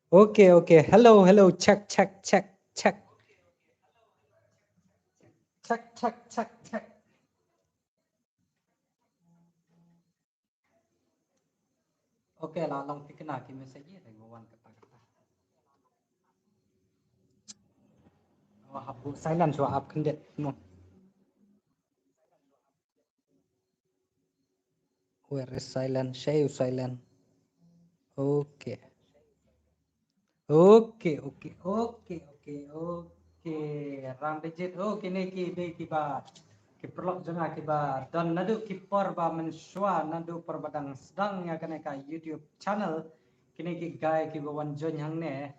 Okay, okay. Hello, hello. Check, check, check, check. Check, check, check, check. Okay lah, lang tikna ki message ye teng wan kata kata. Oh, hapu silent so up kendet mo. Where is silent? Share silent. Okay. Okay, okay, okay, okay, okay. Ram digit. Okay, ni ki ba. Ki perlok janga ki ba. Dan nadu ki por ba mensua nadu perbadang sedang ya kena ka YouTube channel. Kini ki guy ki ba wan jon hang ne.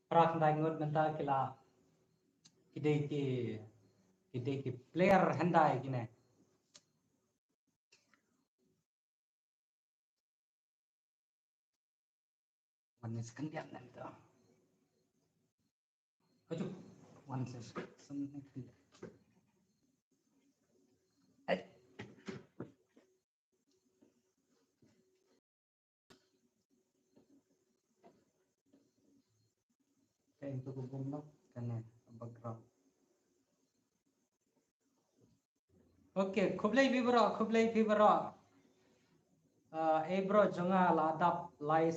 Prak dai ngut mental kila. Kide ki player handai kine. Manis kendiam nanti. Aduh, manis. Seneng. Eh, kayak itu gubernur karena background. Okay, kublai bibro. Bro, jangan ladap lai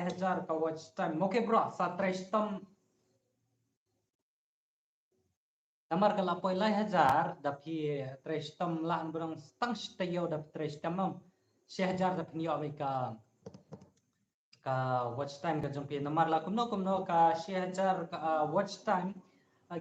hajar ka watch time. Okay bro, sa trestam namar ka lapoi lai hajar dapi trestam laan burang stang stayo dap trestam mam. Si hajar dap niyo abay ka watch time ka jumpi namar la kumno ka si hajar ka watch time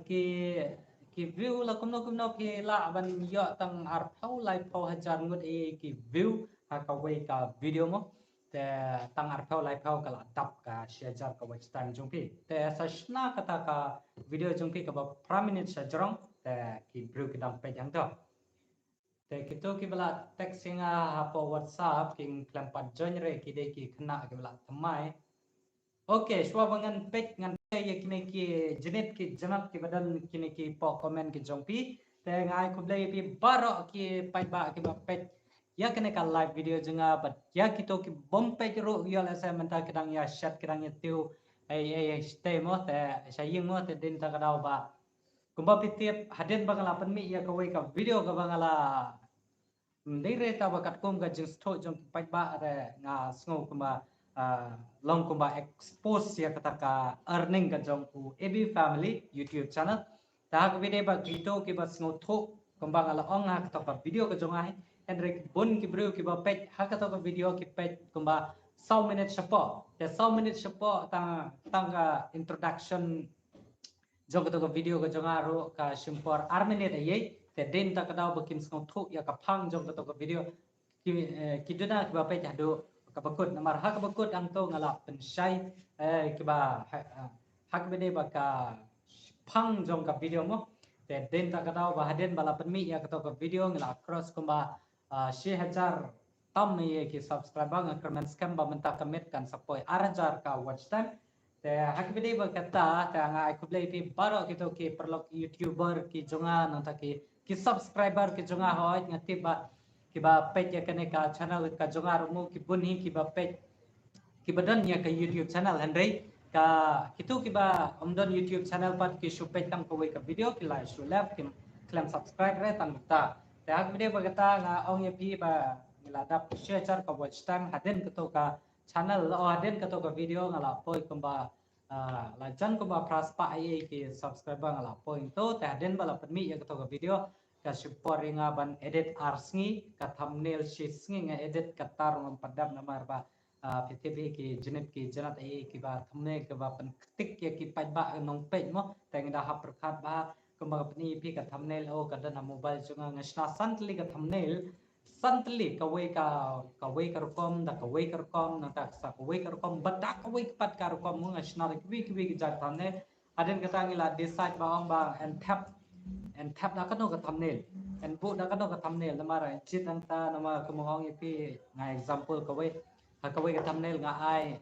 ki view la kumno ki la ban yo tang arpau lai pau hajar ngut ki view ha ka way ka video mo te tang arpau lai pau ka la tap ka si hajar ka watch time jumpi te sashna kata ka video jumpi ka ba 5 minutes sa jarong te ki view ki dam pe jang to te kito ki bala text singa hapo WhatsApp king klampat genre ki de ki kena ki bala tamai. Oke, shwa bangan pek ngan pe ye kine ki jenet ki janat ki badan kine ki po komen ki jongpi te ngai ku blai pi baro ki pai ba ki ba pek ya kene ka live video jenga but ya kito ki bom pek ro yo la sa menta kedang ya chat kedang ya tiu ai stay mo te sa ying mo te din ta kadau ba kumba pitip haden bangala pen mi ya ka wei ka video ka bangala dire ta ba kat kum ga jing sto jong pai ba re nga sngo kuma long kuma expose ya kata ka earning ka jong ku AB family YouTube channel ta ka video ba gito ki ba sngo tho kumba ngala ong ha kata ka video ka jong ai and re bon ki bro ki ba pet ha kata ka video ki pet kumba 100 minute sapo te 100 minute sapo ta introduction jong ka video ka jong aro ka simpor arminate ye te den ta kadau bakin skong thu ya ka phang jong ka video ki duna ki ba pe jado ka bakut namar ha ka bakut ang to ngala pen shai ki ba ha ka bede ba ka phang jong ka video mo te den ta kadau ba haden bala pen mi ya ka to ka video ngala cross kumba 6000 tam ye ki subscriber ng kerman scam ba menta kamit kan sapoi arajar ka watch time te hak bide ba kata ta nga ai kublai pi baro kito ki perlok youtuber ki jonga nang ta ki subscriber ki jonga hoy ngati ba ki ba page ya kene ka channel ka jonga rumu ki bunhi ki ba page ki badan ya ka YouTube channel handai ka kitu ki ba omdon YouTube channel pat ki shu page tang ko ka video ki like shu left ki klam subscribe re tang ta te hak bide ba kata nga ong ye pi ba ngila dap share char ka watch time haden kito ka channel o haden kito ka video ngala poi kumba la jan ko ba pras pa ai ki subscriber ngala point to ta den bala permi ya to video ka support ringa ban edit arsngi ka thumbnail sheet sngi nga edit ka tar ngam padam namar ba PTV ki jenet ki janat ai ki ba thumbnail ka ba pen tik ya ki pa ba nong page mo ta ngi ha prakhat ba ko ba pni pi ka thumbnail o ka dan mobile chunga ngasna santli ka thumbnail santli ka wei ka kom da ka wei ka kom na ta sa ka wei ka kom bada ka wei pat ka kom mo ngasna da kwi ja thamne aden ka tangi la decide ba ong ba and tap da ka no ka thumbnail and bu da ka no ka thumbnail na mara chit ang ta na ma ka mo ong ipi nga example ka wei ka thumbnail nga ai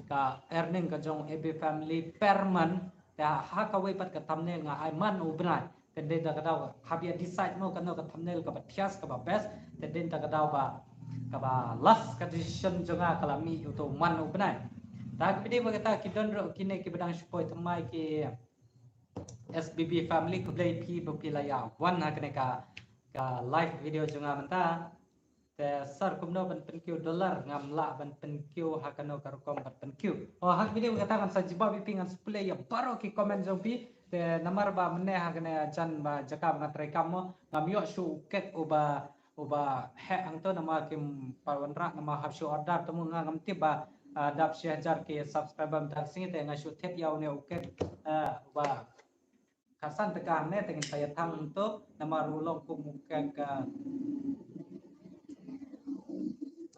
ka earning ka jong AB family per month ta ha ka wei pat ka thumbnail nga ai man u brai ten den ta ka daw habia decide mo ka no ka thumbnail ka ba thias ka ba best ten den ta ka daw ba ka ba last ka decision jonga kala mi u to man u brai Tak video berkata kidon ro kini ki bedang support temai ki SBB family ku play pi bepilaya one ha kene ka live video junga menta te sar kumno ban penkiu dollar ngamla ban penkiu hakano karukom ban penkiu oh hak video berkata kan sajiba bi pingan play ya baro ki comment zopi te namar ba menne hakane jan ba jaka bangat rekam mo ngamyo su ket uba he ang to nama kim parwanra nama hapshu order temu ngam tiba dap share ke subscriber tak singi te ngashu tep yaw ne uket uba kasan tekan ne tengin saya tang to nama rulong kumukek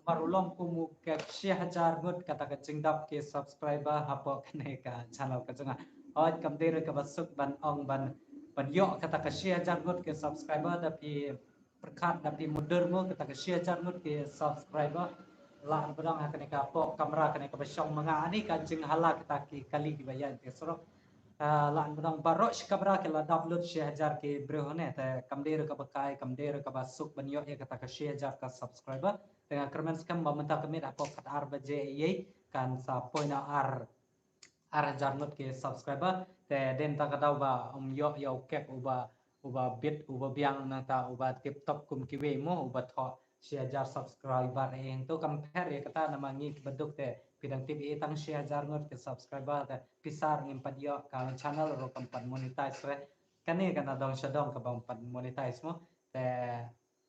marulong kumu ke 6000 ngut kata ke cingdap ke subscriber hapo kene ka channel ka janga oj kam der ka basuk ban ong ban yo kata ke 6000 ngut ke subscriber tapi perkat tapi mudur mo kata ke 6000 ngut ke subscriber lah berang kene ka po kamera kene ka basong mga ani ka jing hala kita ki kali ki bayan ke soro lah berang barok kamera ke la download 6000 ke brehone te kam der ka bakai kam der ka basuk ban yo kata ke 6000 ka subscriber dengan kerman skam bamenta kami apa kat ar baje ye kan sa poina ar jarnut ke subscriber te den ta kadau ba yo kek uba bit uba biang na ta uba tip top kum kiwe mo uba tho 6000 subscriber yang tu compare ya kata nama ngi beduk te pidang tv tang 6000 ngut ke subscriber te pisar ngimpat yo kan channel ro kampan monetize re kani kan adong syadong ka bang monetize mo te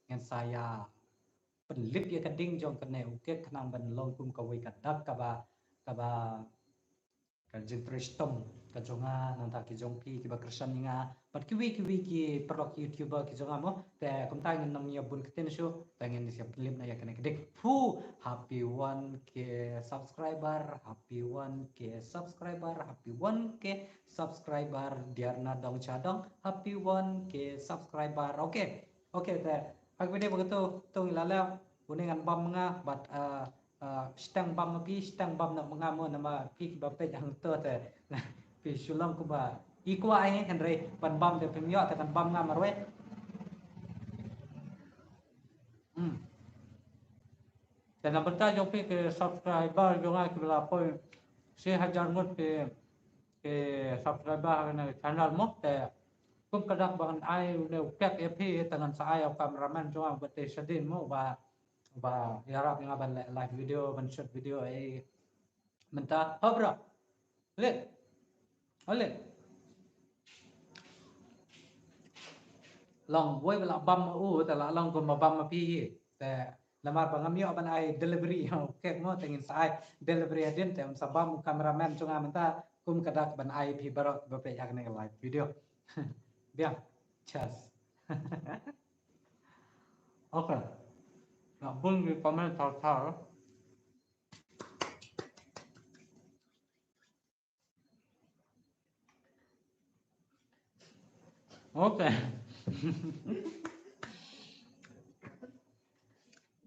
ngan saya penlip ya kading jong kene uke kenang ban long kum ka wei kadak ka ba ka jin tristom ka jonga nang ta ki jong pi ki ba krishan nga pat ki ki perok youtuber ki jonga mo te kum ta ngin nam ya bun keten shu ta ngin siap penlip na ya kene kedek pu happy 1k subscriber happy 1k subscriber happy 1k subscriber diarna dong chadong happy 1k subscriber oke te hak video begitu tung lala kuningan bam nga bat stang bam pi stang bam na mga mo nama pi ba pe ang to te pi sulang ko ba ikwa ai kan re ban bam de pemyo te kan bam nga marwe dan berta jo pi ke subscriber jo nga kibla po 6000 ngut ke subscriber na channel mo te kum kadak bahan ai ne pek ep tangan sa ai kameraman jo ang bete sedin mo ba yarap nga ban live video ban short video ai menta habra le ole long boy bala bam u ta la long ko ma bam pi te lamar bangam yo ban ai delivery kek mo tengin sai delivery adin te sa bam cameraman chunga menta kum kadak ban ai pi barok ba pe yak ne live video biang chas okay na bung di komen tar okay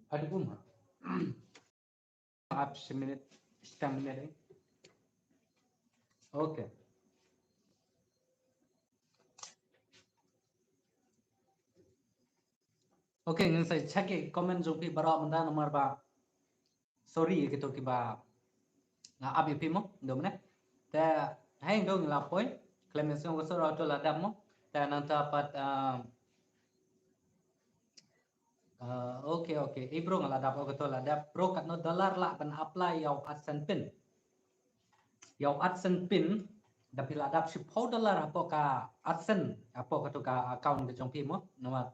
ada pun आप minute setengah minit okay okay ngin sai check comment jo pi bara manda nomor ba sorry gitu ki ba nga abi pi mo do mane te hai do ngla poi clemency ko so auto la dam mo te nanta pat okay ibro ngala dap ko to la dap pro kat no dollar la ban apply yaw adsen pin dapi la dap $10 apo ka adsen apo ka to ka account ke jong pi mo nama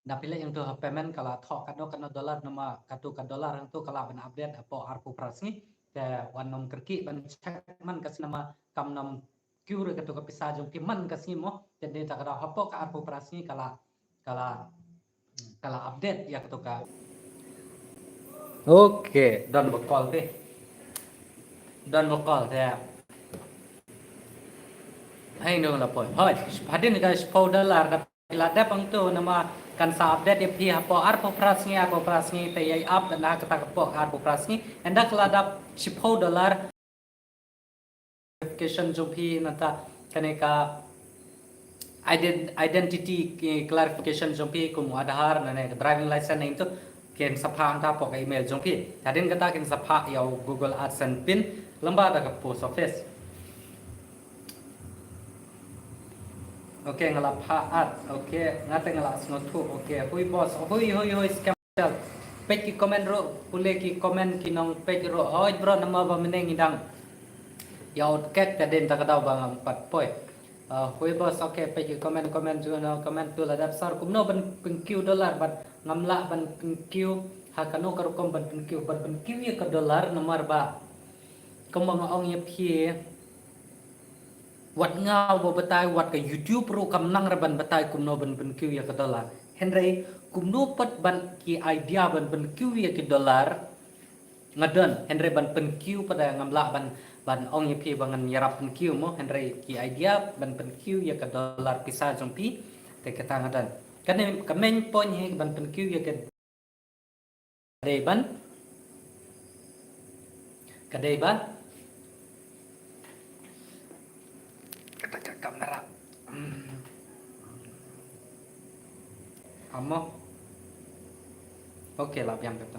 dapi le yang to payment kala tho kat no dollar nama katu ka dollar ang to kala ban update apo arpu prasni te wan nom kerki ban check man kas nama kam nam cure ka to ka pisa jong pi man kasni mo te de ta ka apo ka arpu prasni kala update ya ketuka oke dan bekal teh hai nung la poi hoi hadin guys $10 la da pang tu nama kan sa update pi hapo arpo prasni te yai up dan ha kata po arpo prasni enda kala da $10 verification jo pi nata kaneka identity clarification jompi kum Aadhaar nane driving license itu ken sapa anta pok email jong pi hadin kata ken sapa yaw Google AdSense pin lamba da ka post office okay ngala pha at okay ngate ngala snotu okay hui boss hui scam page ki comment ro pule ki comment ki nong page ro oi bro nama ba meneng idang yaw ket ta den ta ka daw bang pat poi hui boss okay page ki comment juno comment tu la dap sar kumno ban $10 ban ngamla ban $10 hakano karukom ban $10 ya ka dollar nomor ba kemang ong ye phi wat ngau bo batai wat ka YouTube ro kam nang raban batai kumno ban $10 ya ka dollar henry kumno pat ban ki idea ban $10 ya ka dollar ngadon henry ban $10 pada ngamla ban ong ye phi bangan yarap $10 mo henry ki idea ban $10 ya ka dollar pisa jompi te kata ngadan kan kamen pon he ban $10 ya ka kadai ban kata kamera amo okay lah yang kata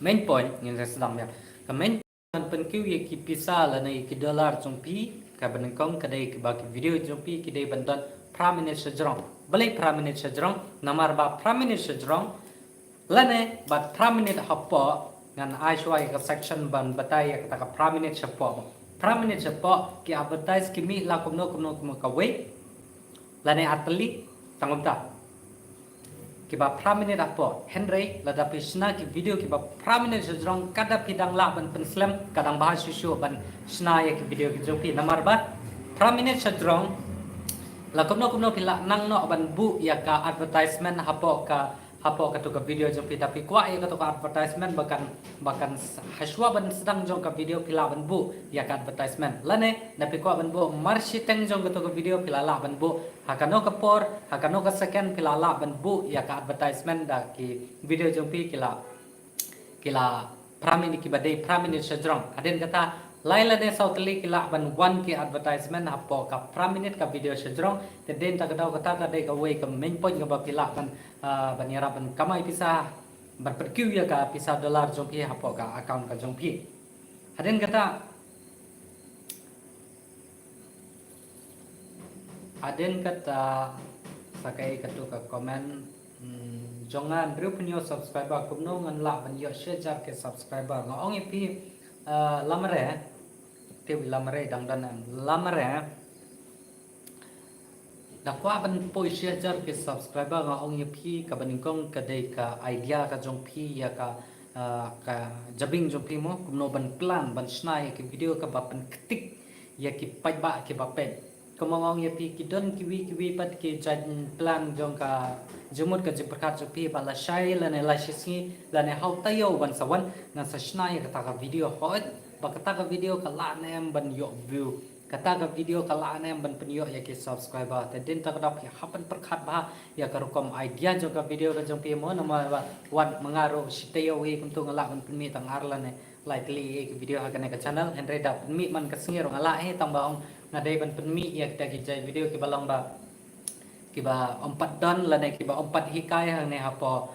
main point yang saya sedang ya main $10 ya ki pisa la nei ki dollar jompi ka banengkong kadai ki baki video jompi ki dei bandan praminit sejrong balai praminit sejrong namar ba praminit sejrong lane bat praminit hapo ngan aishwai ka section ban batai kata ka praminit hapo praminit hapo ki advertise ki mi la kumno ka we lane atli tangumta ki ba praminit hapo henry la da pisna ki video ki ba praminit sejrong kada pidang la ban penslam kadang bahas susu ban sna ya ki video ki jopi namar ba praminit sejrong la kumno pila nang no ban bu ya ka advertisement hapo ka tu ka video jopi tapi kwa ya ka tu ka advertisement bahkan haswa ban sedang jong ka video pila ban bu ya ka advertisement lane tapi kwa ban bu marsi teng jong ka tu ka video pila la ban bu hakano ka por hakano ka second pila la ban bu ya ka advertisement da ki video jopi kila pramini ki badai pramini sejrong aden kata laila de sautli kila ban one ki advertisement hapo ka praminit ka video sejrong te den ta kadau kata de ka way ka main point ka kila ban yara ban kamai pisa ban perkiu ya ka pisa dollar jongpi hapo ka account ka jongpi aden kata sakai katu ka comment jongan dru punyo subscriber kumno ngan la ban yo share jar ke subscriber ngong ipi lamare te lamare dangdan lamare dakwa ban poi share jar ke subscriber ngong ipi ka baningkong ka dei ka idea ka jongpi ya ka jabing jongpi mo kumno ban plan ban snai ke video ka ban ketik ya ki pai ba ke ba pe kemongong ya pi kidon kiwi pat ke jan plan jong ka jumut ka jiperkat jopi bala shai lane la shisi lane hau tayo ban sawan na sa snai ka ta video hot ba kata ka video ka la nem ban yo view kata ka video ka la nem ban penyo ya ke subscriber te din ta ka ya hapan perkat ba ya ka rukom idea jong ka video ka jong pi mo na ma wan mangaro sitayo we kum tu ngala ban penmi tang arlane likely ke video ha ka channel henry da penmi man ka singir ngala he tang baong nadai ban penmi ya kita kijai video ki balong ba kiba ompat don la ne kiba ompat hikai ha ne hapo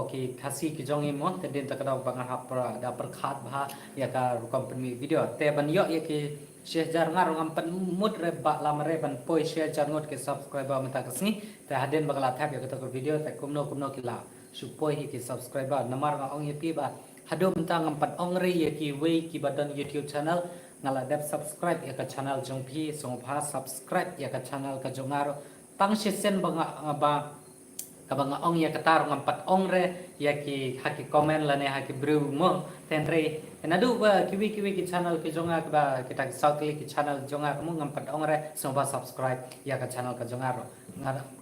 ki khasi ki jongi mo te din takada bang hapra da perkhat bha ya ka rukom penmi video te ban yo ya ki share jar ngar ngam pen mut re ba lamre ban poi share jar ngot ke subscriber mata kasni te haden bagala thap ya ka video te kumno ki la supoi hi ki subscriber namar nga ong yepi ba hado menta ngam pat ong re ya ki we ki badan YouTube channel ngala dep subscribe ya ka channel jongpi songpha subscribe ya ka channel ka jongaro tang sisen ba kabanga ong ya katar ngampat ong re ya ki haki comment la ne haki bru mo tenre enadu ba kiwi ki channel ki jonga ba kita sautli ki channel jonga kamu ngampat ong re songpha subscribe ya ka channel ka jongaro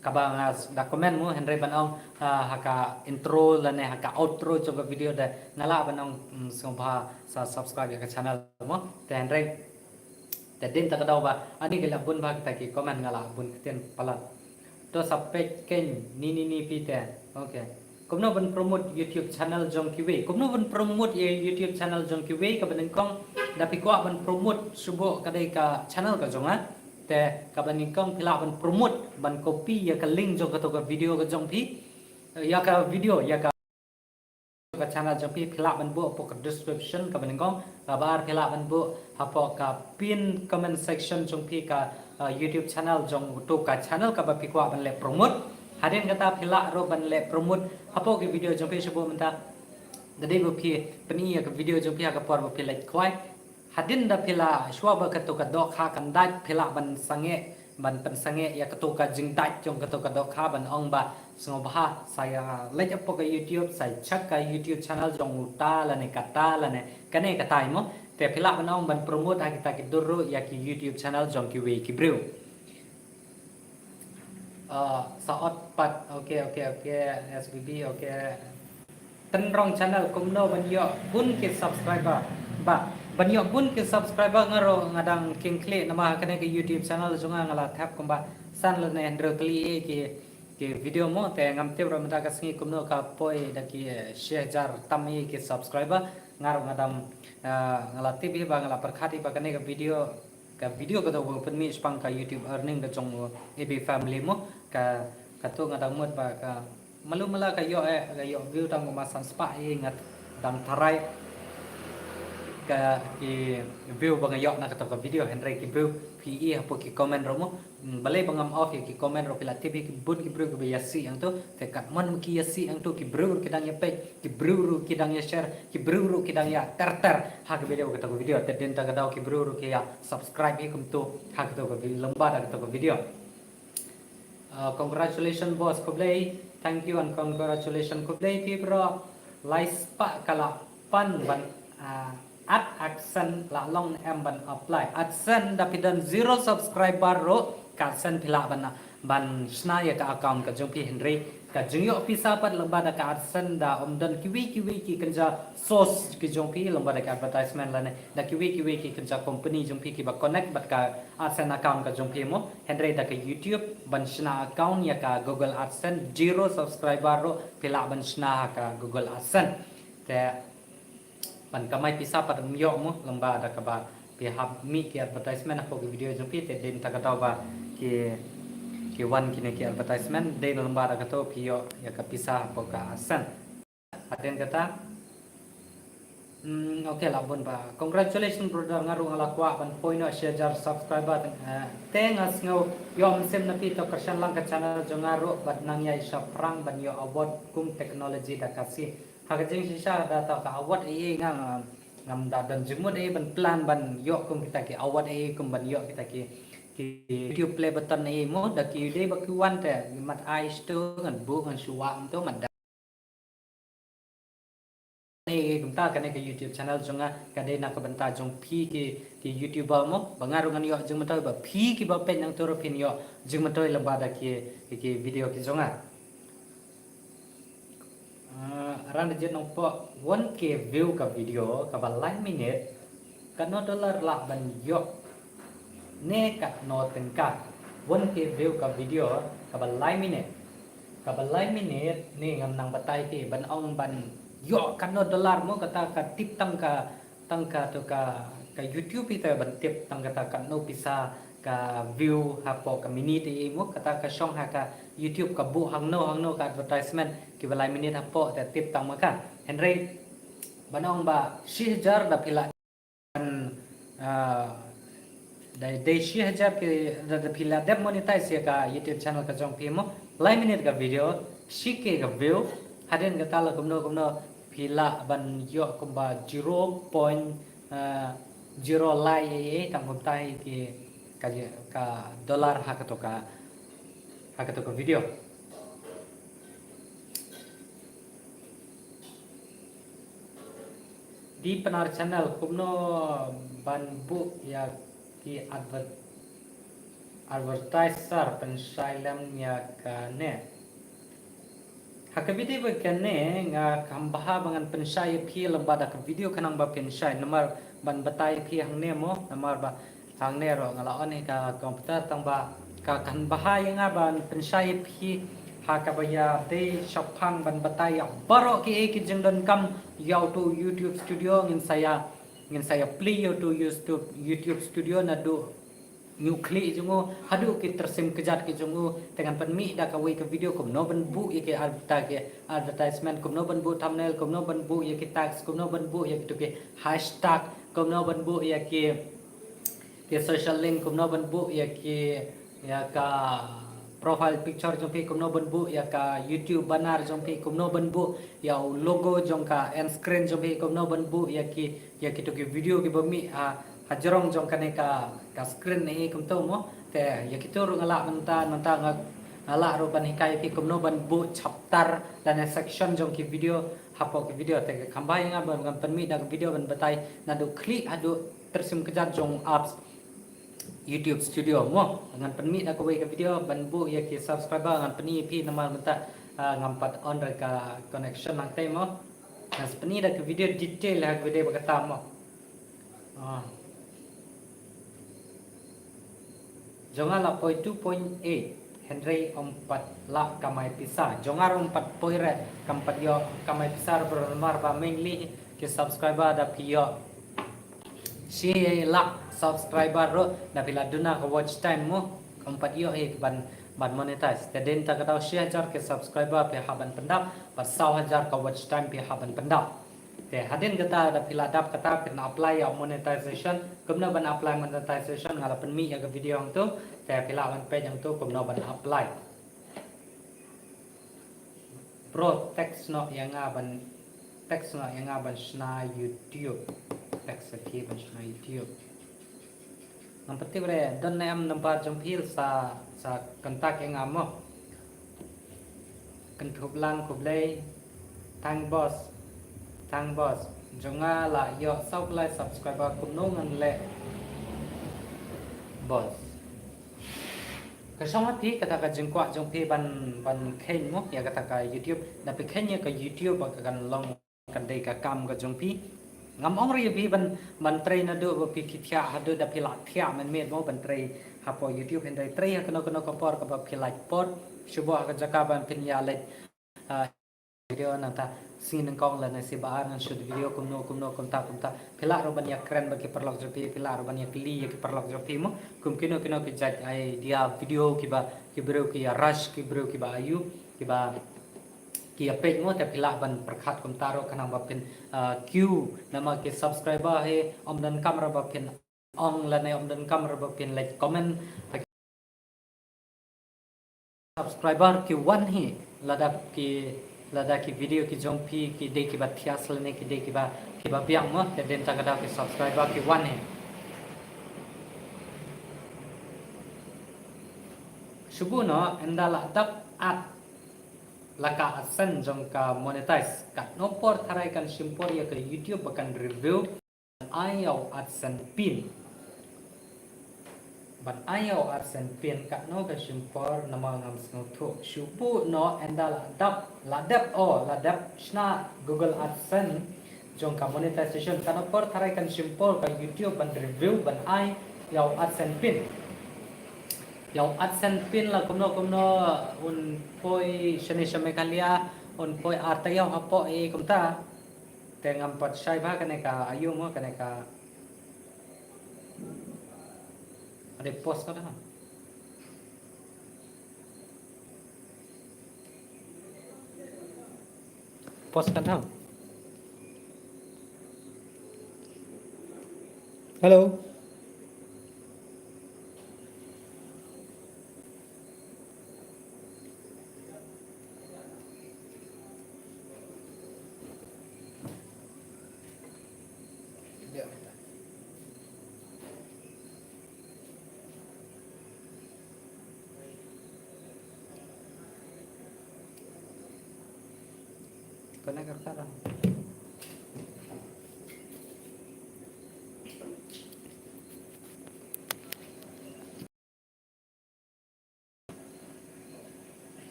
kabanga da comment mo henre ban ong haka intro la ne haka outro joga video da ngala ban ong songpha subscribe ya ka channel mo tenre te din ta kadau ba ani gela bun ba kita ki comment ngala bun ten pala to sampai ken ni pite okay kumno ban promote YouTube channel jong kiwe kumno ban promote YouTube channel jong kiwe ka ban kong dapi ko ban promote subo kadai ka channel ka jonga te ka ban kong pila ban promote ban copy ya ka link jong ka to ka video ka jong pi ya ka video ya ka ka channel jong pi phila ban bu po ka description ka ban ngong kabar phila ban bu hapo ka pin comment section jong pi ka YouTube channel jong tu ka channel ka ba pi kwa ban le promote hadin kata phila ro ban le promote hapo ki video jong pi sebo menta dadi bu pi pani ka video jong pi ka por bu pi like kwai hadin da phila shwa ba ka tu ka dok kha kan dai phila ban sange ban pen sange ya ka tu ka jing dai jong ka tu ka dok kha ban ong ba Sengobaha saya like apa ke YouTube saya cek ke YouTube channel jong uta la ne kata la ne kane kata imo te phila banong ban promote ha kita ki duru ya ki YouTube channel jong ki we ki brew saot pat okay SBB okay ten rong channel kumno ban yo bun ki subscriber ba ban yo bun ki subscriber ngaro ngadang king kle nama kane ki YouTube channel jonga ngala tap kumba san la ne ndro kli ki video mo te ngam te ro mata ka singi kumno ka poi da ki share jar tammi ki subscriber ngaro ngadam ngala tv ba ngala perkhati ba kane ka video ka do pen mi spang ka YouTube earning da jong eb family mo ka to ngadam mot ba ka malu mala ka yo view tang ma san spa ngat dang tharai ka ki view bang yo na ka to ka video henry ki view PE hapo ki comment ro mo balai bangam off ki comment ro pila TV ki bun ki bro ki yasi ang to te kat mon ki yasi ang to ki bro ki dang ya page ki bro ki dang ya share ki bro ki dang ya ter ha ki video ka to video te den ta ka daw ki bro ki ya subscribe hi kum to ha ka to ka lamba da ka to video congratulations boss Kublai thank you and congratulations Kublai pi bro live pa kala pan ban at action la long em ban apply action dapidan 0 subscriber ro ka sen phila ban sna ya ka account ka jong pi henry ka jingyo pisa pat lamba da ka action da omdan kiwi ki kanja source ki jong pi lamba da ka advertisement la ne da kiwi ki kanja company jong pi ki ba connect bat ka action account ka jong pi mo henry da ka YouTube ban sna account ya ka Google AdSense 0 subscriber ro phila ban sna ka Google AdSense te pan kamay pisa pat myo mo lamba da ka ba pi hab mi ki advertisement apo ki video jong pi te din ta ka taw ba ki one ki ne ki advertisement din lamba da ka to pi yo ya ka pisa apo ka asan aten kata okay la bon ba congratulations brother ngaru ngala kwa ban point no share jar subscriber tengas ngau yom sem na pi to kersan lang ka channel jongaru bat nang ya isa prang ban yo award kum technology da kasi hagajing sisa data ka award ngam da dan jumut ban plan ban yo kum kita ki award kum ban yo kita ki YouTube play button mo da ki de bakuan te mat ice to ngan bu ngan suwa to man da kumta kane ke YouTube channel jonga kade na ka banta jong phi ki YouTuber mo bangaru ngan yo jung matoi ba phi ki ba pen yang toro pin yo jung matoi lamba da ki video ki jonga ran je nong po 1k view ka video ka ba like minute ka no dollar la ban yo ne ka no ten ka 1k view ka video ka ba like minute ni ngam nang batai ki ban ong ban yo ka no dollar mo kata ka tip tang ka to ka YouTube ita ban tip tang kata ka no pisa ka view hapo ka minute mo kata ka song ha ka YouTube ka bu hang no ka advertisement ki balai minute hapo ta tip tang maka henry banong ba 6000 da pila dai 6000 ki da pila dep monetize ka YouTube channel ka jong pi mo lai minute ka video shike ka view haden ka tala kumno pila ban yo kumba 0.0 lai tang kumtai ki ka dollar hakato ka video di penar channel kumno ban bu ya ki advertiser pensailam ya kane hakabiti ba kane nga kambaha bangan pensai phi lamba da ka video kanang ba pensai namar ban batai phi hangne mo namar ba hangne ro ngala on ka computer tang ba ka kan bahai nga ban pensai phi hakabaya de shopang ban batai baro ki jengdon kam yau to YouTube studio ngin saya play to YouTube studio na do nyukli jungu hadu ki tersim kejat ki jungu dengan penmi dak kawi ke video kum no ban bu ye ke advertisement kum no ban bu thumbnail kum no ban bu ye ki tags kum no ban bu ye ki ke hashtag kum no ban bu ye ki social link kum no ban bu ye ki ya ka profile picture jong pi kum no ban bu ya ka YouTube banar jong pi kum no ban bu ya logo jong ka end screen jong pi kum no ban bu ya ki to ki video ki bami hajarong jong kane ka screen ni kum to mo te ya ki to ru ngala manta ngala ro ban hikai pi kum no ban bu chapter dan section jong ki video hapo ki video te kambai nga ban ngam panmi dak video ban batai na do klik adu tersim kejat jong apps YouTube Studio mo dengan penmi dak kowe ke video ban bu ya ki subscriber dengan penni pi nama menta ngampat on ka connection nang te mo nas penni dak video detail ha video bakata mo jonga la poi 2.8 Henry 4 la kamai pisa jonga 4 poire kampat yo kamai pisar bernomor ba mainly ki subscriber da pio si la subscriber ro na pila duna ka watch time mo kampat yo ban monetize te den ta ka share jar ke subscriber pe haban pendap par 100,000 ka watch time pe haban pendap te hadin kata da pila dap kata pe na apply ya monetization kumna ban apply monetization ngala penmi ya ke video ang tu te pila ban page ang tu kumna ban apply pro text no yang ban text no yang ban shna YouTube text ki ban shna YouTube ang pati bre don na am nampa jampil sa kontak yang amo kentup lang kublay tang boss jonga la yo sau like subscriber kumno ngan le boss kasama pi kata ka jengkwa jongpi ban khen mo ya kata ka YouTube na pe khen ya ka YouTube ka kan long kan dei ka kam ka jongpi ngam ong ri bi ban trai na do pi thia hadu da pila thia man me mo ban trai hapo YouTube hen dai trai ka no kompor ka ba pila por shubo ka jaka ban pin ya le video nanta sin kong la na si baar nan shoot video kumno kumta pila ro ban ya keren bagi perlok jopi pila ro ban ya kli ya ki perlok jopi mo kino ki jat ai dia video ki ba ki bro ki ya rush ki bro ki ba ayu ki ba ki apek mo te pila ban perkhat kumta ro kana ba pin q nama ki subscriber he om dan kamera ba pin ong la na om dan kamera ba pin like comment subscriber ki one he lada ki video ki jongpi ki de ki ba thias lene ki de ki ba piang mo te den ta kada ki subscriber ki one he subu no endala dap at laka asen jong ka monetize kat no por tharai kan simpor ya ke YouTube akan review ayaw adsen pin ban ayaw adsen pin kat no ka simpor nama ngam snotho subu no endala dap ladap shna Google AdSense jong ka monetization kan no por tharai kan simpor ka YouTube ban review ban ayaw adsen pin yang AdSense pin la kumno un poi shane mekalia un poi artaya hapo kumta tengam pat shai ba kane ka ayu mo kane ka ade post kada post kada hello Kena sekarang.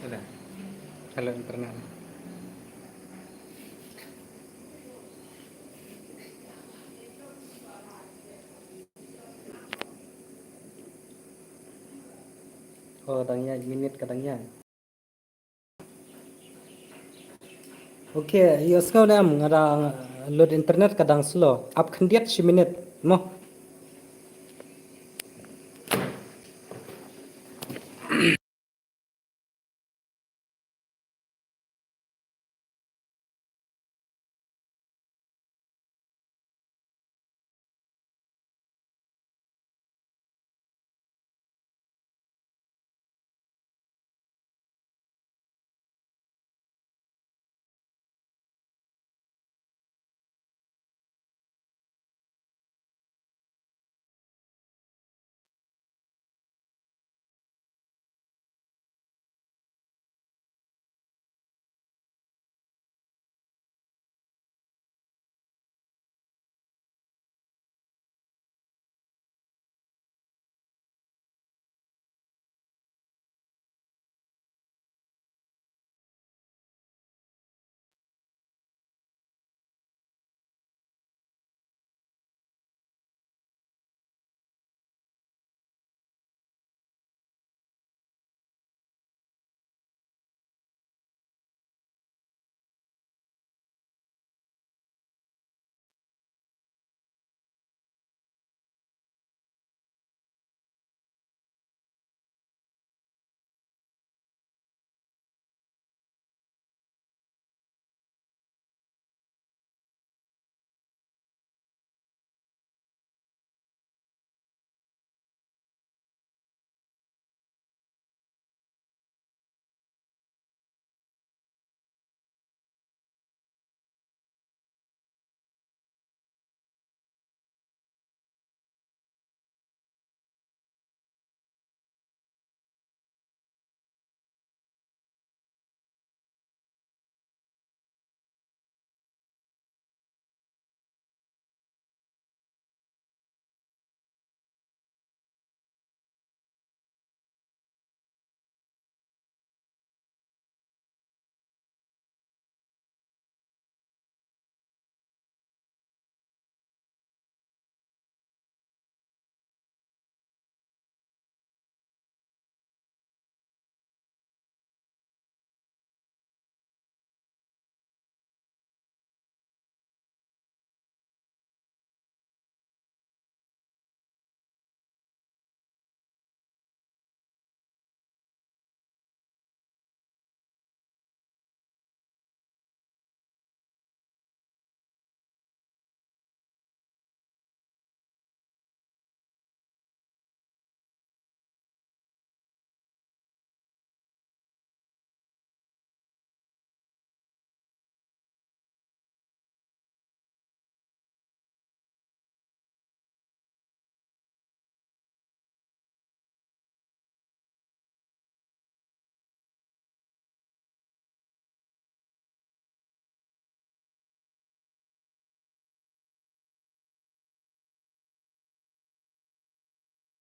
Sudah. Halo internal. Oh, kadangnya minit kadangnya. Oke, yo sekarang ngadang load internet kadang slow. Up kendiat 10 menit. Mo